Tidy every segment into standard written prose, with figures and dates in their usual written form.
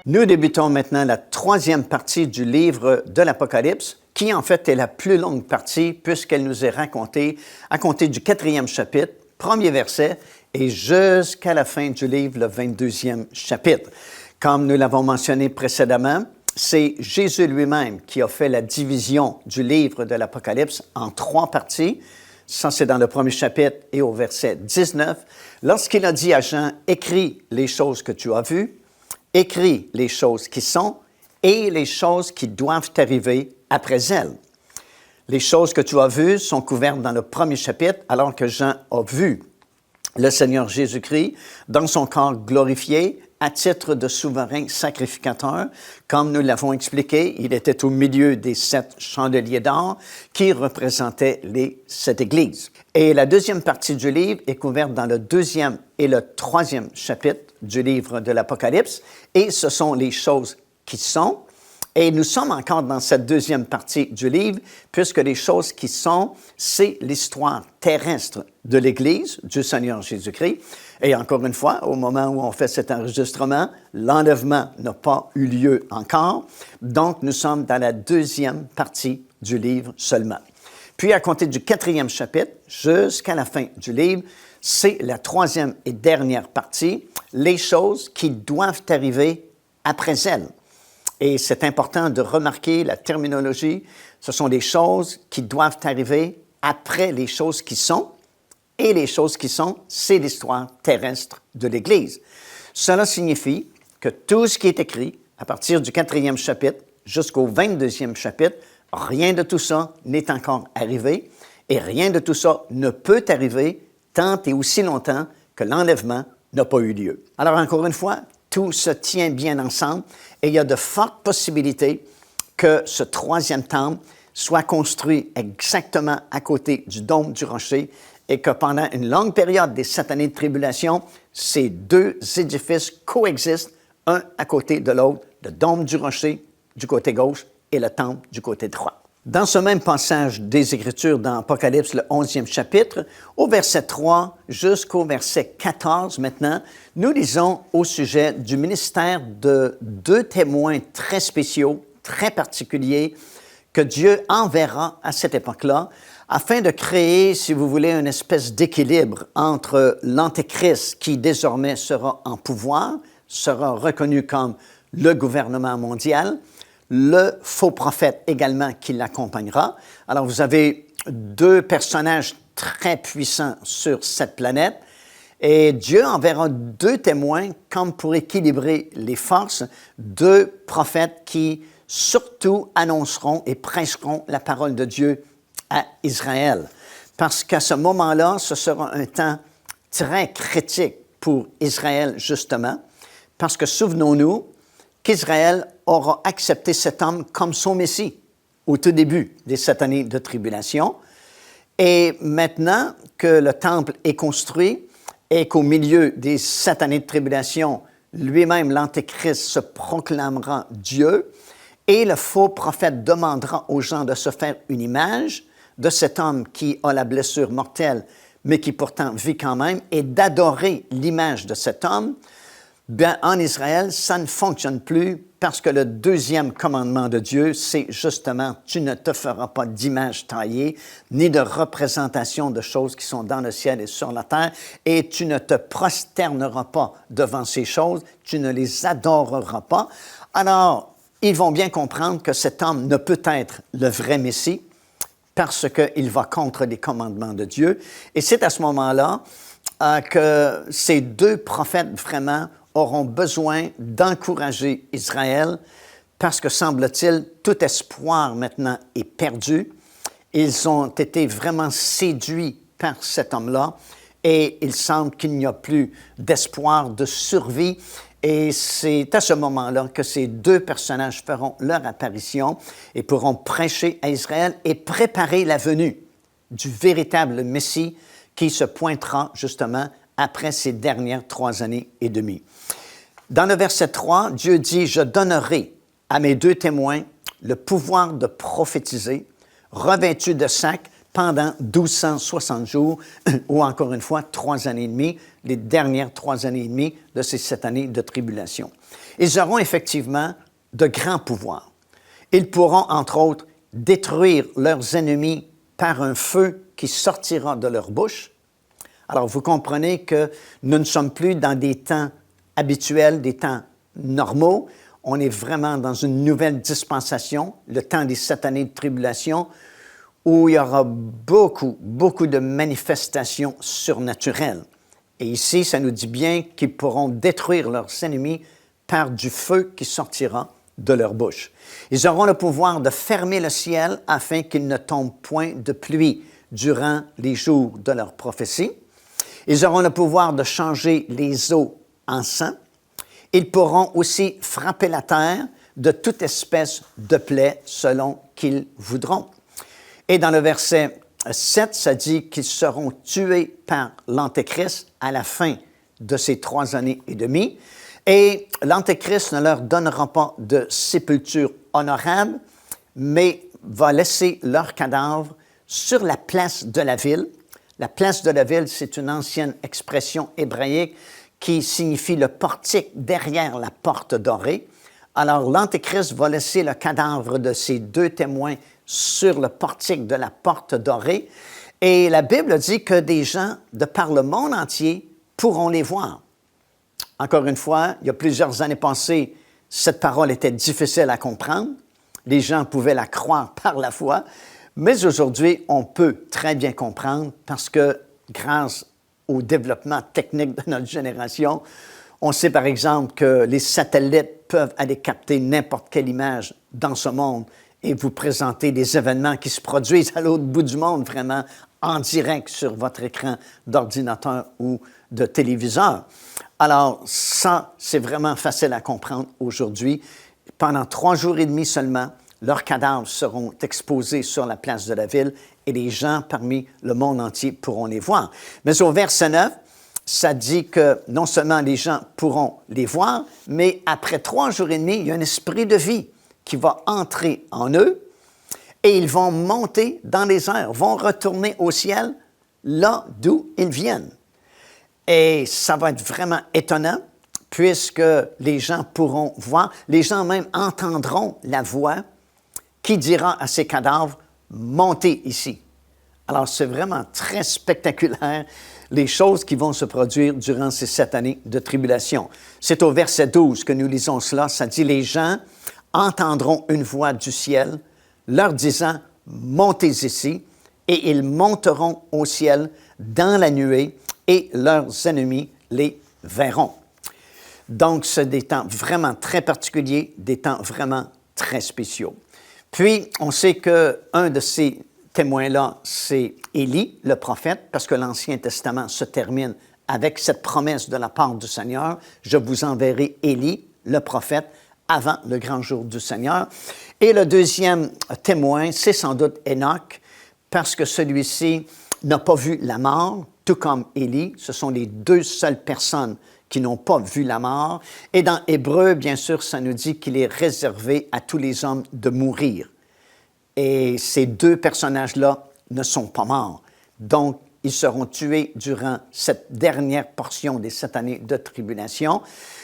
Nous débutons maintenant la troisième partie du livre de l'Apocalypse, qui en fait est la plus longue partie puisqu'elle nous est racontée à compter du 4e chapitre, premier verset, et jusqu'à la fin du livre, le 22e chapitre. Comme nous l'avons mentionné précédemment, c'est Jésus lui-même qui a fait la division du livre de l'Apocalypse en 3 parties. Ça, c'est dans le premier chapitre et au verset 19. Lorsqu'il a dit à Jean, « Écris les choses que tu as vues, écris les choses qui sont et les choses qui doivent arriver après elles. » Les choses que tu as vues sont couvertes dans le premier chapitre, alors que Jean a vu le Seigneur Jésus-Christ dans son corps glorifié à titre de souverain sacrificateur. Comme nous l'avons expliqué, il était au milieu des 7 chandeliers d'or qui représentaient les 7 églises. Et la deuxième partie du livre est couverte dans le 2e et le 3e chapitre du livre de l'Apocalypse, et ce sont les choses qui sont. Et nous sommes encore dans cette deuxième partie du livre, puisque les choses qui sont, c'est l'histoire terrestre de l'Église, du Seigneur Jésus-Christ. Et encore une fois, au moment où on fait cet enregistrement, l'enlèvement n'a pas eu lieu encore. Donc, nous sommes dans la deuxième partie du livre seulement. Puis, à compter du 4e chapitre jusqu'à la fin du livre, c'est la 3e et dernière partie, les choses qui doivent arriver après elles. Et c'est important de remarquer la terminologie. Ce sont des choses qui doivent arriver après les choses qui sont. Et les choses qui sont, c'est l'histoire terrestre de l'Église. Cela signifie que tout ce qui est écrit, à partir du 4e chapitre jusqu'au 22e chapitre, rien de tout ça n'est encore arrivé et rien de tout ça ne peut arriver tant et aussi longtemps que l'enlèvement n'a pas eu lieu. Alors, encore une fois, tout se tient bien ensemble et il y a de fortes possibilités que ce 3e temple soit construit exactement à côté du dôme du rocher et que pendant une longue période des 7 années de tribulation, ces 2 édifices coexistent un à côté de l'autre, le dôme du rocher du côté gauche et le temple du côté droit. Dans ce même passage des Écritures dans Apocalypse, le 11e chapitre, au verset 3 jusqu'au verset 14 maintenant, nous lisons au sujet du ministère de 2 témoins très spéciaux, très particuliers, que Dieu enverra à cette époque-là, afin de créer, si vous voulez, une espèce d'équilibre entre l'Antéchrist, qui désormais sera en pouvoir, sera reconnu comme le gouvernement mondial, le faux prophète également qui l'accompagnera. Alors, vous avez 2 personnages très puissants sur cette planète et Dieu enverra 2 témoins comme pour équilibrer les forces, 2 prophètes qui surtout annonceront et prêcheront la parole de Dieu à Israël. Parce qu'à ce moment-là, ce sera un temps très critique pour Israël, justement, parce que souvenons-nous qu'Israël aura accepté cet homme comme son Messie au tout début des 7 années de tribulation. Et maintenant que le temple est construit et qu'au milieu des 7 années de tribulation, lui-même, l'Antéchrist, se proclamera Dieu, et le faux prophète demandera aux gens de se faire une image de cet homme qui a la blessure mortelle, mais qui pourtant vit quand même, et d'adorer l'image de cet homme. Bien, en Israël, ça ne fonctionne plus parce que le 2e commandement de Dieu, c'est justement « Tu ne te feras pas d'image taillée, ni de représentation de choses qui sont dans le ciel et sur la terre, et tu ne te prosterneras pas devant ces choses, tu ne les adoreras pas. » Alors, ils vont bien comprendre que cet homme ne peut être le vrai Messie parce qu'il va contre les commandements de Dieu. Et c'est à ce moment-là que ces 2 prophètes vraiment auront besoin d'encourager Israël parce que, semble-t-il, tout espoir maintenant est perdu. Ils ont été vraiment séduits par cet homme-là et il semble qu'il n'y a plus d'espoir de survie. Et c'est à ce moment-là que ces 2 personnages feront leur apparition et pourront prêcher à Israël et préparer la venue du véritable Messie qui se pointera justement après ces dernières 3 années et demie. Dans le verset 3, Dieu dit « Je donnerai à mes 2 témoins le pouvoir de prophétiser, revêtus de sac, pendant 1260 jours, ou encore une fois, 3 années et demie, les dernières 3 années et demie de ces 7 années de tribulation. Ils auront effectivement de grands pouvoirs. Ils pourront, entre autres, détruire leurs ennemis par un feu qui sortira de leur bouche. Alors, vous comprenez que nous ne sommes plus dans des temps habituels, des temps normaux. On est vraiment dans une nouvelle dispensation, le temps des 7 années de tribulation, où il y aura beaucoup de manifestations surnaturelles. Et ici, ça nous dit bien qu'ils pourront détruire leurs ennemis par du feu qui sortira de leur bouche. Ils auront le pouvoir de fermer le ciel afin qu'il ne tombe point de pluie durant les jours de leur prophétie. Ils auront le pouvoir de changer les eaux en sang. Ils pourront aussi frapper la terre de toute espèce de plaie selon qu'ils voudront. Et dans le verset 7, ça dit qu'ils seront tués par l'Antéchrist à la fin de ces 3 années et demie. Et l'Antéchrist ne leur donnera pas de sépulture honorable, mais va laisser leurs cadavres sur la place de la ville. La place de la ville, c'est une ancienne expression hébraïque qui signifie le portique derrière la porte dorée. Alors, l'Antéchrist va laisser le cadavre de ces 2 témoins sur le portique de la porte dorée. Et la Bible dit que des gens de par le monde entier pourront les voir. Encore une fois, il y a plusieurs années passées, cette parole était difficile à comprendre. Les gens pouvaient la croire par la foi. Mais aujourd'hui, on peut très bien comprendre parce que grâce au développement technique de notre génération, on sait par exemple que les satellites peuvent aller capter n'importe quelle image dans ce monde et vous présenter des événements qui se produisent à l'autre bout du monde, vraiment en direct sur votre écran d'ordinateur ou de téléviseur. Alors, ça, c'est vraiment facile à comprendre aujourd'hui. Pendant 3 jours et demi seulement, leurs cadavres seront exposés sur la place de la ville et les gens parmi le monde entier pourront les voir. Mais au verset 9, ça dit que non seulement les gens pourront les voir, mais après 3 jours et demi, il y a un esprit de vie qui va entrer en eux et ils vont monter dans les airs, vont retourner au ciel là d'où ils viennent. Et ça va être vraiment étonnant puisque les gens pourront voir, les gens même entendront la voix qui dira à ces cadavres, montez ici. Alors, c'est vraiment très spectaculaire, les choses qui vont se produire durant ces 7 années de tribulation. C'est au verset 12 que nous lisons cela. Ça dit, les gens entendront une voix du ciel leur disant, montez ici, et ils monteront au ciel dans la nuée, et leurs ennemis les verront. Donc, c'est des temps vraiment très particuliers, des temps vraiment très spéciaux. Puis, on sait qu'un de ces témoins-là, c'est Élie, le prophète, parce que l'Ancien Testament se termine avec cette promesse de la part du Seigneur. Je vous enverrai Élie, le prophète, avant le grand jour du Seigneur. Et le deuxième témoin, c'est sans doute Enoch, parce que celui-ci n'a pas vu la mort, tout comme Élie. Ce sont les 2 seules personnes qui n'ont pas vu la mort. Et dans Hébreu, bien sûr, ça nous dit qu'il est réservé à tous les hommes de mourir. Et ces 2 personnages-là ne sont pas morts. Donc, ils seront tués durant cette dernière portion des 7 années de tribulation.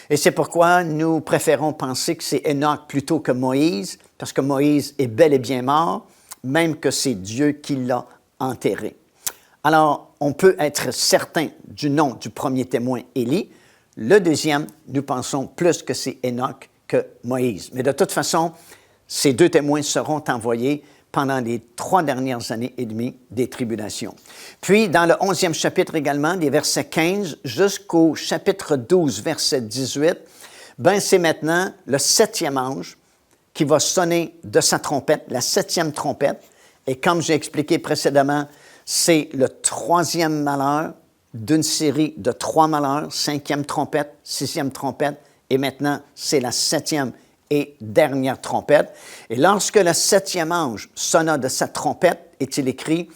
Et c'est pourquoi nous préférons penser que c'est Enoch plutôt que Moïse, parce que Moïse est bel et bien mort, même que c'est Dieu qui l'a enterré. Alors, on peut être certain du nom du premier témoin, Élie. Le deuxième, nous pensons plus que c'est Enoch que Moïse. Mais de toute façon, ces 2 témoins seront envoyés pendant les 3 dernières années et demie des tribulations. Puis, dans le 11e chapitre également, des versets 15 jusqu'au chapitre 12, verset 18, c'est maintenant le 7e ange qui va sonner de sa trompette, la 7e trompette. Et comme j'ai expliqué précédemment, c'est le 3e malheur d'une série de 3 malheurs, 5e trompette, 6e trompette, et maintenant, c'est la 7e et dernière trompette. Et lorsque le 7e ange sonna de sa trompette, est-il écrit,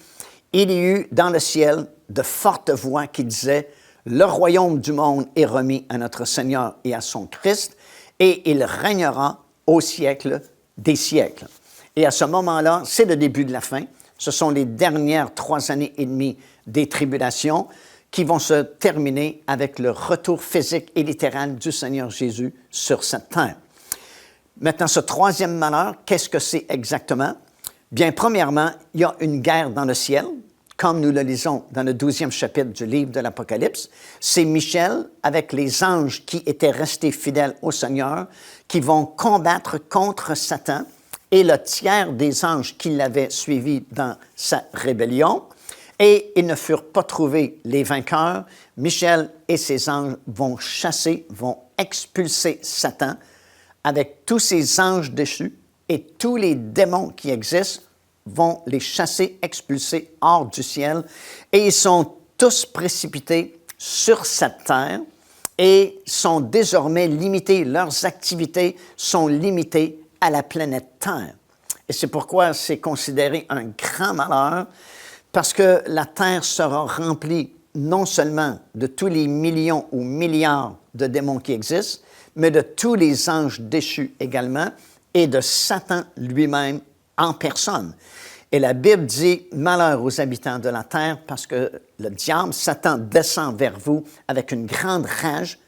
il y eut dans le ciel de fortes voix qui disaient, le royaume du monde est remis à notre Seigneur et à son Christ, et il régnera au siècle des siècles. Et à ce moment-là, c'est le début de la fin. Ce sont les dernières 3 années et demie des tribulations qui vont se terminer avec le retour physique et littéral du Seigneur Jésus sur cette terre. Maintenant, ce troisième malheur, qu'est-ce que c'est exactement? Bien, premièrement, il y a une guerre dans le ciel, comme nous le lisons dans le 12e chapitre du livre de l'Apocalypse. C'est Michel, avec les anges qui étaient restés fidèles au Seigneur, qui vont combattre contre Satan et le tiers des anges qui l'avaient suivi dans sa rébellion. Et ils ne furent pas trouvés les vainqueurs. Michel et ses anges vont chasser, vont expulser Satan avec tous ses anges déchus et tous les démons qui existent vont les chasser, expulser hors du ciel. Et ils sont tous précipités sur cette terre et sont désormais limités. Leurs activités sont limitées à la planète Terre. Et c'est pourquoi c'est considéré un grand malheur, parce que la Terre sera remplie non seulement de tous les millions ou milliards de démons qui existent, mais de tous les anges déchus également, et de Satan lui-même en personne. Et la Bible dit « Malheur aux habitants de la terre » parce que le diable, Satan, descend vers vous avec une grande rage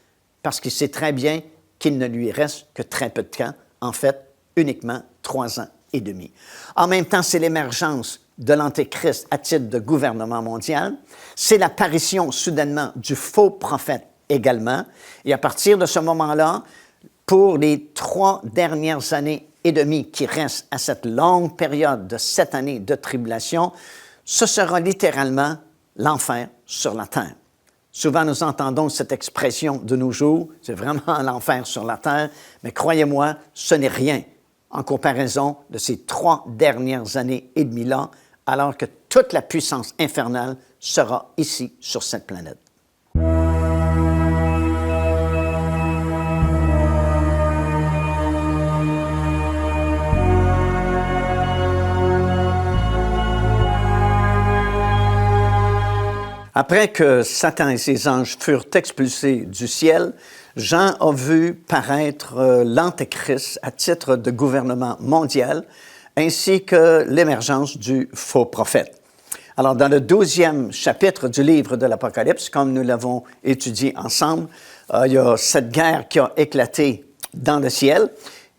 parce qu'il sait très bien qu'il ne lui reste que très peu de temps, en fait, uniquement 3 ans et demi. En même temps, c'est l'émergence de l'Antéchrist à titre de gouvernement mondial. C'est l'apparition soudainement du faux prophète également. Et à partir de ce moment-là, pour les 3 dernières années et demie qui restent à cette longue période de 7 années de tribulation, ce sera littéralement l'enfer sur la terre. Souvent, nous entendons cette expression de nos jours, c'est vraiment l'enfer sur la terre, mais croyez-moi, ce n'est rien en comparaison de ces 3 dernières années et demie-là, alors que toute la puissance infernale sera ici sur cette planète. Après que Satan et ses anges furent expulsés du ciel, Jean a vu paraître l'Antéchrist à titre de gouvernement mondial, ainsi que l'émergence du faux prophète. Alors, dans le 12e chapitre du livre de l'Apocalypse, comme nous l'avons étudié ensemble, il y a cette guerre qui a éclaté dans le ciel,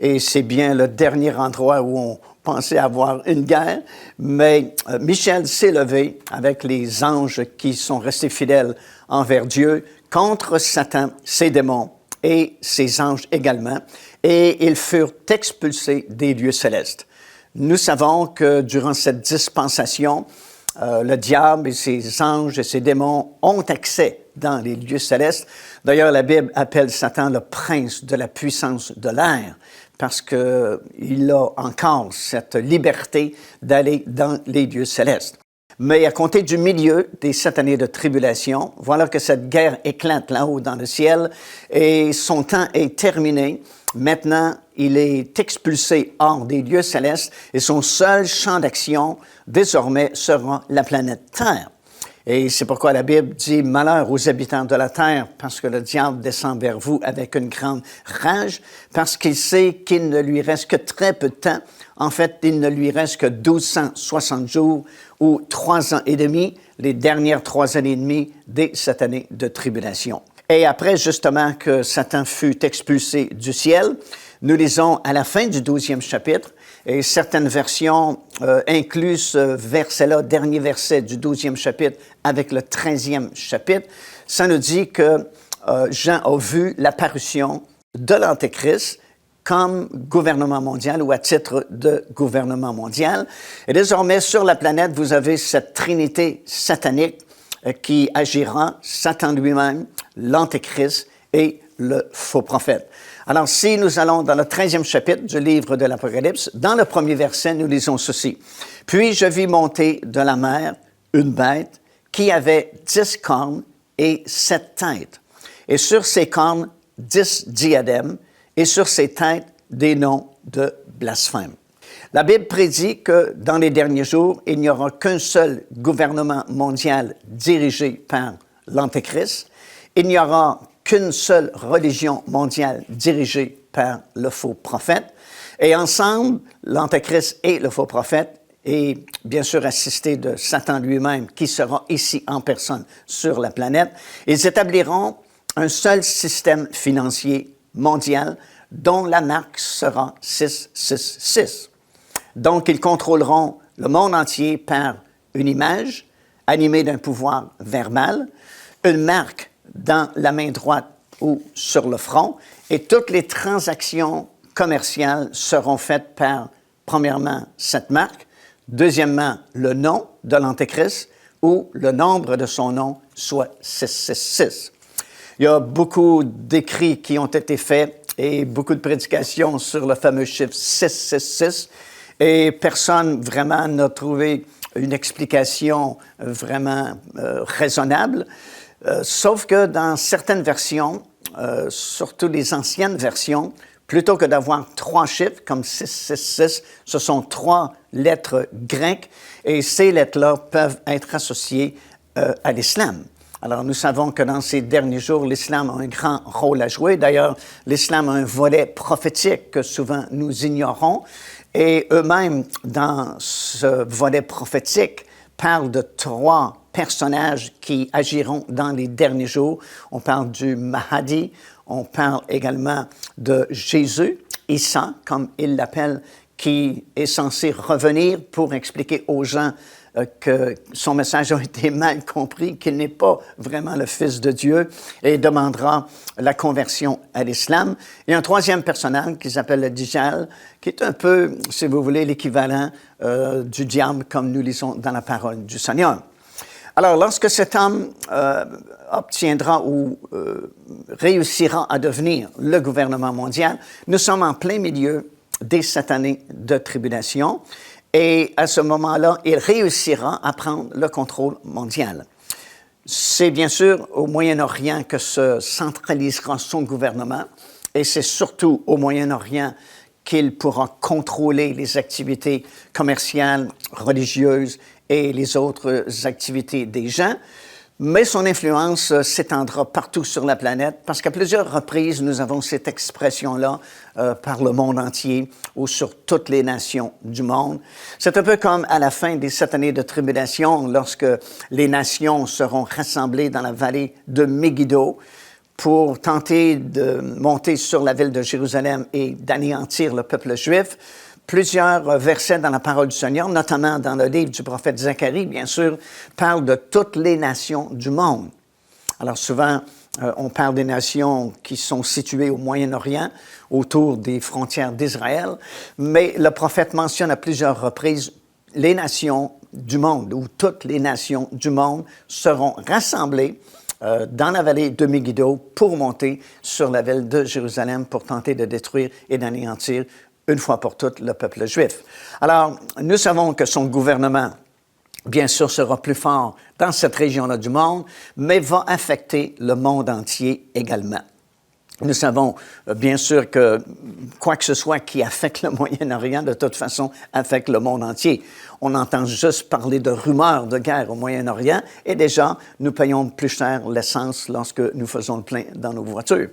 et c'est bien le dernier endroit où on pensait avoir une guerre, mais Michel s'est levé avec les anges qui sont restés fidèles envers Dieu contre Satan, ses démons et ses anges également, et ils furent expulsés des lieux célestes. Nous savons que durant cette dispensation, le diable et ses anges et ses démons ont accès dans les lieux célestes. D'ailleurs, la Bible appelle Satan le prince de la puissance de l'air, parce qu'il a encore cette liberté d'aller dans les lieux célestes. Mais à compter du milieu des 7 années de tribulation, voilà que cette guerre éclate là-haut dans le ciel et son temps est terminé. Maintenant, il est expulsé hors des lieux célestes et son seul champ d'action, désormais, sera la planète Terre. Et c'est pourquoi la Bible dit « Malheur aux habitants de la terre, parce que le diable descend vers vous avec une grande rage, parce qu'il sait qu'il ne lui reste que très peu de temps. En fait, il ne lui reste que 1260 jours ou 3 ans et demi, les dernières 3 années et demie des 7 années de tribulation. » Et après, justement, que Satan fut expulsé du ciel, nous lisons à la fin du 12e chapitre, et certaines versions incluent ce verset-là, dernier verset du 12e chapitre, avec le 13e chapitre. Ça nous dit que Jean a vu l'apparition de l'Antéchrist comme gouvernement mondial ou à titre de gouvernement mondial. Et désormais, sur la planète, vous avez cette trinité satanique qui agira, Satan lui-même, l'Antéchrist et le faux prophète. Alors, si nous allons dans le 13e chapitre du livre de l'Apocalypse, dans le premier verset, nous lisons ceci. « Puis je vis monter de la mer une bête qui avait 10 cornes et 7 têtes, et sur ses cornes 10 diadèmes, et sur ses têtes des noms de blasphème. » La Bible prédit que dans les derniers jours, il n'y aura qu'un seul gouvernement mondial dirigé par l'Antéchrist. Il n'y aura qu'une seule religion mondiale dirigée par le faux prophète. Et ensemble, l'Antéchrist et le faux prophète, et bien sûr assistés de Satan lui-même qui sera ici en personne sur la planète, ils établiront un seul système financier mondial dont la marque sera 666. Donc, ils contrôleront le monde entier par une image animée d'un pouvoir verbal, une marque dans la main droite ou sur le front, et toutes les transactions commerciales seront faites par, premièrement, cette marque, deuxièmement, le nom de l'Antéchrist ou le nombre de son nom, soit 666. Il y a beaucoup d'écrits qui ont été faits et beaucoup de prédications sur le fameux chiffre 666 et personne vraiment n'a trouvé une explication vraiment raisonnable, sauf que dans certaines versions, surtout les anciennes versions, plutôt que d'avoir 3 chiffres comme 666, ce sont 3 lettres grecques et ces lettres-là peuvent être associées à l'islam. Alors, nous savons que dans ces derniers jours, l'islam a un grand rôle à jouer. D'ailleurs, l'islam a un volet prophétique que souvent nous ignorons. Et eux-mêmes, dans ce volet prophétique, parlent de 3 personnages qui agiront dans les derniers jours. On parle du Mahdi, on parle également de Jésus, Issa, comme il l'appelle, qui est censé revenir pour expliquer aux gens que son message a été mal compris, qu'il n'est pas vraiment le Fils de Dieu et demandera la conversion à l'islam. Et un troisième personnage qui s'appelle le Dajjal, qui est un peu, si vous voulez, l'équivalent du diable comme nous lisons dans la parole du Seigneur. Alors, lorsque cet homme obtiendra ou réussira à devenir le gouvernement mondial, nous sommes en plein milieu des 7 années de tribulation. Et à ce moment-là, il réussira à prendre le contrôle mondial. C'est bien sûr au Moyen-Orient que se centralisera son gouvernement et c'est surtout au Moyen-Orient qu'il pourra contrôler les activités commerciales, religieuses et les autres activités des gens. Mais son influence s'étendra partout sur la planète parce qu'à plusieurs reprises, nous avons cette expression-là par le monde entier ou sur toutes les nations du monde. C'est un peu comme à la fin des 7 années de tribulation, lorsque les nations seront rassemblées dans la vallée de Megiddo pour tenter de monter sur la ville de Jérusalem et d'anéantir le peuple juif. Plusieurs versets dans la parole du Seigneur, notamment dans le livre du prophète Zacharie, bien sûr, parlent de toutes les nations du monde. Alors souvent, on parle des nations qui sont situées au Moyen-Orient, autour des frontières d'Israël, mais le prophète mentionne à plusieurs reprises les nations du monde, où toutes les nations du monde seront rassemblées dans la vallée de Megiddo pour monter sur la ville de Jérusalem pour tenter de détruire et d'anéantir une fois pour toutes le peuple juif. Alors, nous savons que son gouvernement, bien sûr, sera plus fort dans cette région-là du monde, mais va affecter le monde entier également. Nous savons bien sûr que quoi que ce soit qui affecte le Moyen-Orient, de toute façon, affecte le monde entier. On entend juste parler de rumeurs de guerre au Moyen-Orient et déjà, nous payons plus cher l'essence lorsque nous faisons le plein dans nos voitures.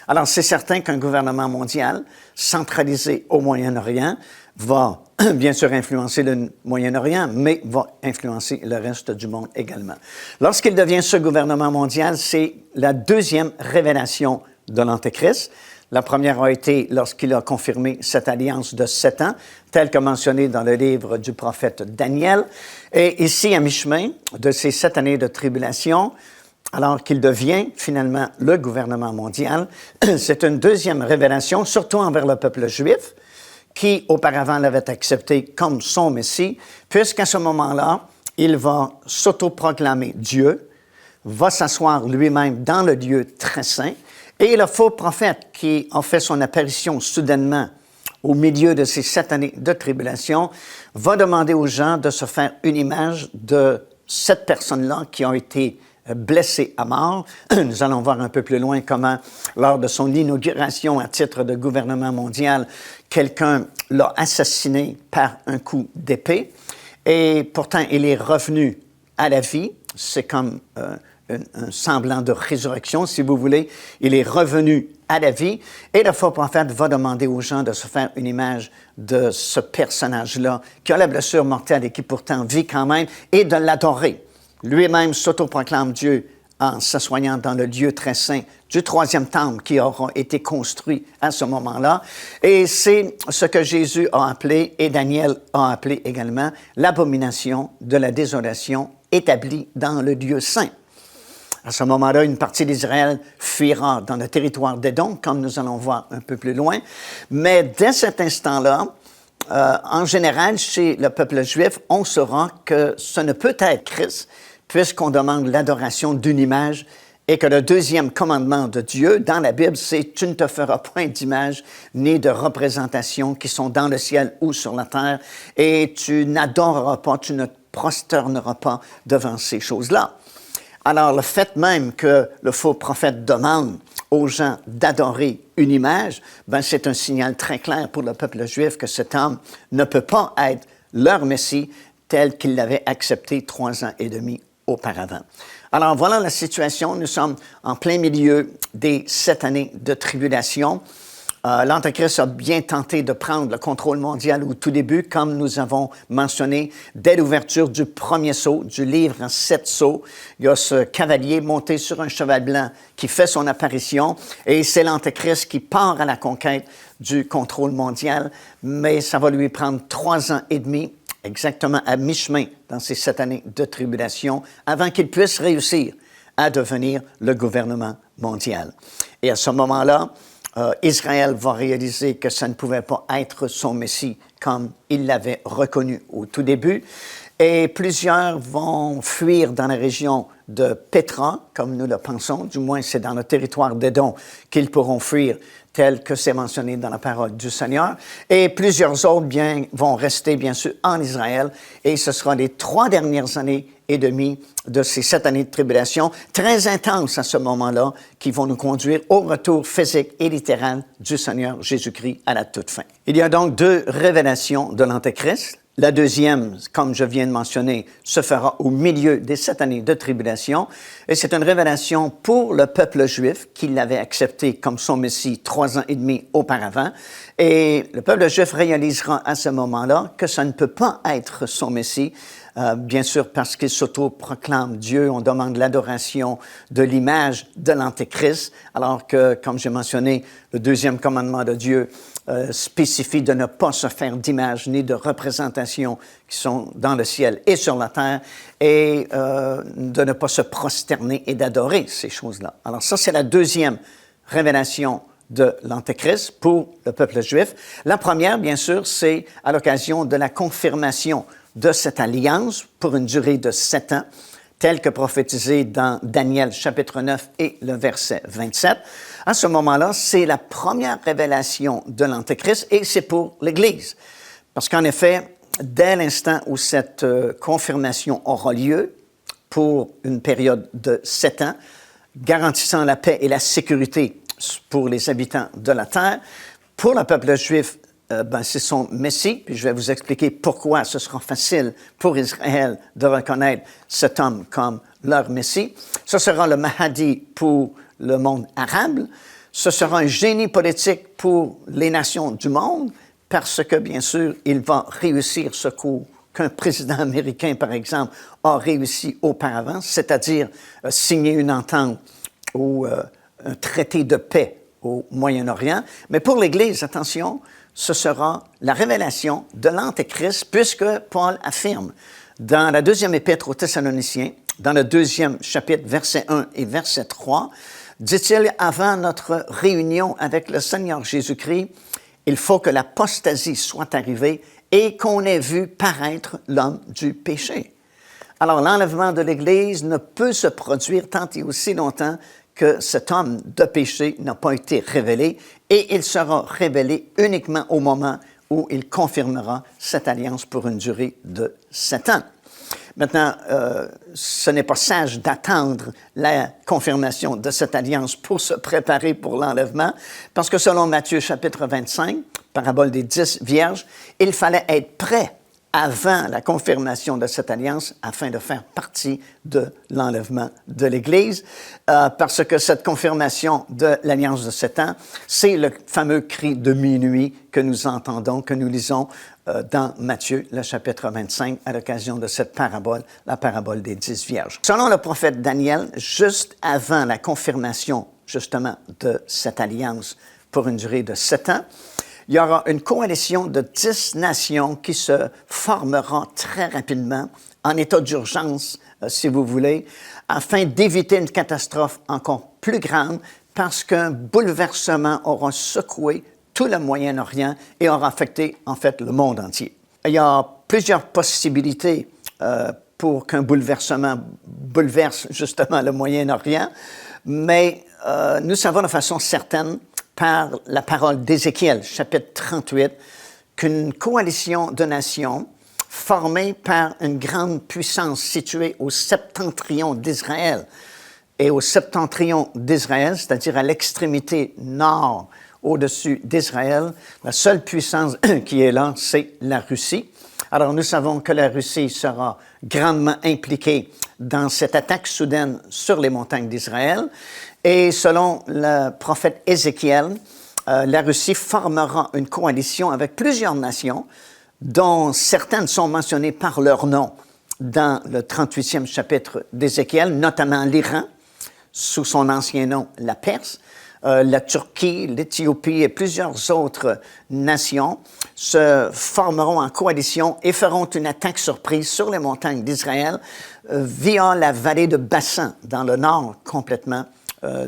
Alors, c'est certain qu'un gouvernement mondial centralisé au Moyen-Orient va bien sûr influencer le Moyen-Orient, mais va influencer le reste du monde également. Lorsqu'il devient ce gouvernement mondial, c'est la deuxième révélation de l'Antéchrist. La première a été lorsqu'il a confirmé cette alliance de 7 ans, telle que mentionnée dans le livre du prophète Daniel. Et ici, à mi-chemin de ces 7 années de tribulation, alors qu'il devient finalement le gouvernement mondial, c'est une deuxième révélation, surtout envers le peuple juif, qui auparavant l'avait accepté comme son Messie, puisqu'à ce moment-là, il va s'autoproclamer Dieu, va s'asseoir lui-même dans le lieu très saint, et le faux prophète qui a fait son apparition soudainement au milieu de ces 7 années de tribulation va demander aux gens de se faire une image de cette personne-là qui a été blessée à mort. Nous allons voir un peu plus loin comment, lors de son inauguration à titre de gouvernement mondial, quelqu'un l'a assassiné par un coup d'épée. Et pourtant, il est revenu à la vie. C'est comme un semblant de résurrection, si vous voulez. Il est revenu à la vie et le faux prophète va demander aux gens de se faire une image de ce personnage-là qui a la blessure mortelle et qui pourtant vit quand même et de l'adorer. Lui-même s'autoproclame Dieu en s'assoyant dans le lieu très saint du troisième temple qui aura été construit à ce moment-là. Et c'est ce que Jésus a appelé, et Daniel a appelé également, l'abomination de la désolation établie dans le lieu saint. À ce moment-là, une partie d'Israël fuira dans le territoire d'Édom, comme nous allons voir un peu plus loin. Mais dès cet instant-là, en général, chez le peuple juif, on saura que ce ne peut être Christ, puisqu'on demande l'adoration d'une image et que le deuxième commandement de Dieu dans la Bible, c'est « Tu ne te feras point d'image ni de représentation qui sont dans le ciel ou sur la terre et tu n'adoreras pas, tu ne te prosterneras pas devant ces choses-là. » Alors, le fait même que le faux prophète demande aux gens d'adorer une image, ben, c'est un signal très clair pour le peuple juif que cet homme ne peut pas être leur Messie tel qu'il l'avait accepté 3 ans et demi auparavant. Alors, voilà la situation. Nous sommes en plein milieu des 7 années de tribulation. L'Antéchrist a bien tenté de prendre le contrôle mondial au tout début, comme nous avons mentionné dès l'ouverture du premier sceau, du livre en 7 sceaux. Il y a ce cavalier monté sur un cheval blanc qui fait son apparition et c'est l'Antéchrist qui part à la conquête du contrôle mondial, mais ça va lui prendre 3 ans et demi, exactement à mi-chemin dans ces 7 années de tribulation, avant qu'il puisse réussir à devenir le gouvernement mondial. Et à ce moment-là, Israël va réaliser que ça ne pouvait pas être son Messie comme il l'avait reconnu au tout début. Et plusieurs vont fuir dans la région de Pétra, comme nous le pensons. Du moins, c'est dans le territoire d'Édom qu'ils pourront fuir, tel que c'est mentionné dans la parole du Seigneur. Et plusieurs autres vont rester, bien sûr, en Israël. Et ce sera les 3 dernières années et demie de ces 7 années de tribulation, très intenses à ce moment-là, qui vont nous conduire au retour physique et littéral du Seigneur Jésus-Christ à la toute fin. Il y a donc 2 révélations de l'Antéchrist. La deuxième, comme je viens de mentionner, se fera au milieu des 7 années de tribulation. Et c'est une révélation pour le peuple juif qui l'avait accepté comme son Messie 3 ans et demi auparavant. Et le peuple juif réalisera à ce moment-là que ça ne peut pas être son Messie, bien sûr parce qu'il s'auto-proclame Dieu. On demande l'adoration de l'image de l'Antéchrist, alors que, comme j'ai mentionné, le deuxième commandement de Dieu spécifie de ne pas se faire d'image ni de représentation qui sont dans le ciel et sur la terre et de ne pas se prosterner et d'adorer ces choses-là. Alors ça, c'est la deuxième révélation de l'Antéchrist pour le peuple juif. La première, bien sûr, c'est à l'occasion de la confirmation de cette alliance pour une durée de 7 ans, telle que prophétisée dans Daniel chapitre 9 et le verset 27. À ce moment-là, c'est la première révélation de l'Antéchrist et c'est pour l'Église. Parce qu'en effet, dès l'instant où cette confirmation aura lieu, pour une période de 7 ans, garantissant la paix et la sécurité pour les habitants de la terre, pour le peuple juif, c'est son Messie, puis je vais vous expliquer pourquoi ce sera facile pour Israël de reconnaître cet homme comme leur Messie. Ce sera le Mahdi pour le monde arabe. Ce sera un génie politique pour les nations du monde, parce que, bien sûr, il va réussir ce coup qu'un président américain, par exemple, a réussi auparavant, c'est-à-dire signer une entente ou un traité de paix au Moyen-Orient. Mais pour l'Église, attention, ce sera la révélation de l'Antéchrist, puisque Paul affirme dans la deuxième épître aux Thessaloniciens, dans le 2e chapitre, verset 1 et verset 3, dit-il, avant notre réunion avec le Seigneur Jésus-Christ, il faut que l'apostasie soit arrivée et qu'on ait vu paraître l'homme du péché. Alors, l'enlèvement de l'Église ne peut se produire tant et aussi longtemps que cet homme de péché n'a pas été révélé et il sera révélé uniquement au moment où il confirmera cette alliance pour une durée de 7 ans. Maintenant, ce n'est pas sage d'attendre la confirmation de cette alliance pour se préparer pour l'enlèvement, parce que selon Matthieu chapitre 25, parabole des 10 vierges, il fallait être prêt avant la confirmation de cette alliance afin de faire partie de l'enlèvement de l'Église, parce que cette confirmation de l'alliance de 7 ans, c'est le fameux cri de minuit que nous entendons, que nous lisons dans Matthieu, le chapitre 25, à l'occasion de cette parabole, la parabole des 10 vierges. Selon le prophète Daniel, juste avant la confirmation, justement, de cette alliance pour une durée de 7 ans, il y aura une coalition de 10 nations qui se formera très rapidement, en état d'urgence, si vous voulez, afin d'éviter une catastrophe encore plus grande, parce qu'un bouleversement aura secoué tout le Moyen-Orient et aura affecté, en fait, le monde entier. Il y a plusieurs possibilités pour qu'un bouleversement bouleverse, justement, le Moyen-Orient, mais nous savons de façon certaine, par la parole d'Ézéchiel, chapitre 38, qu'une coalition de nations formée par une grande puissance située au septentrion d'Israël. Et au septentrion d'Israël, c'est-à-dire à l'extrémité nord au-dessus d'Israël, la seule puissance qui est là, c'est la Russie. Alors nous savons que la Russie sera grandement impliquée dans cette attaque soudaine sur les montagnes d'Israël. Et selon le prophète Ézéchiel, la Russie formera une coalition avec plusieurs nations, dont certaines sont mentionnées par leur nom dans le 38e chapitre d'Ézéchiel, notamment l'Iran, sous son ancien nom, la Perse, la Turquie, l'Éthiopie et plusieurs autres nations se formeront en coalition et feront une attaque surprise sur les montagnes d'Israël via la vallée de Bassan, dans le nord complètement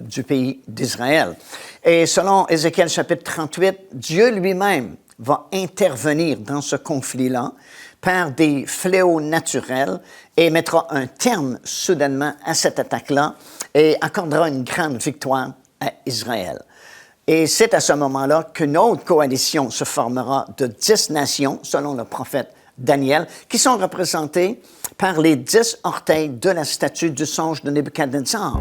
du pays d'Israël. Et selon Ézéchiel chapitre 38, Dieu lui-même va intervenir dans ce conflit-là par des fléaux naturels et mettra un terme soudainement à cette attaque-là et accordera une grande victoire à Israël. Et c'est à ce moment-là qu'une autre coalition se formera de 10 nations, selon le prophète Daniel, qui sont représentées par les 10 orteils de la statue du songe de Nebuchadnezzar.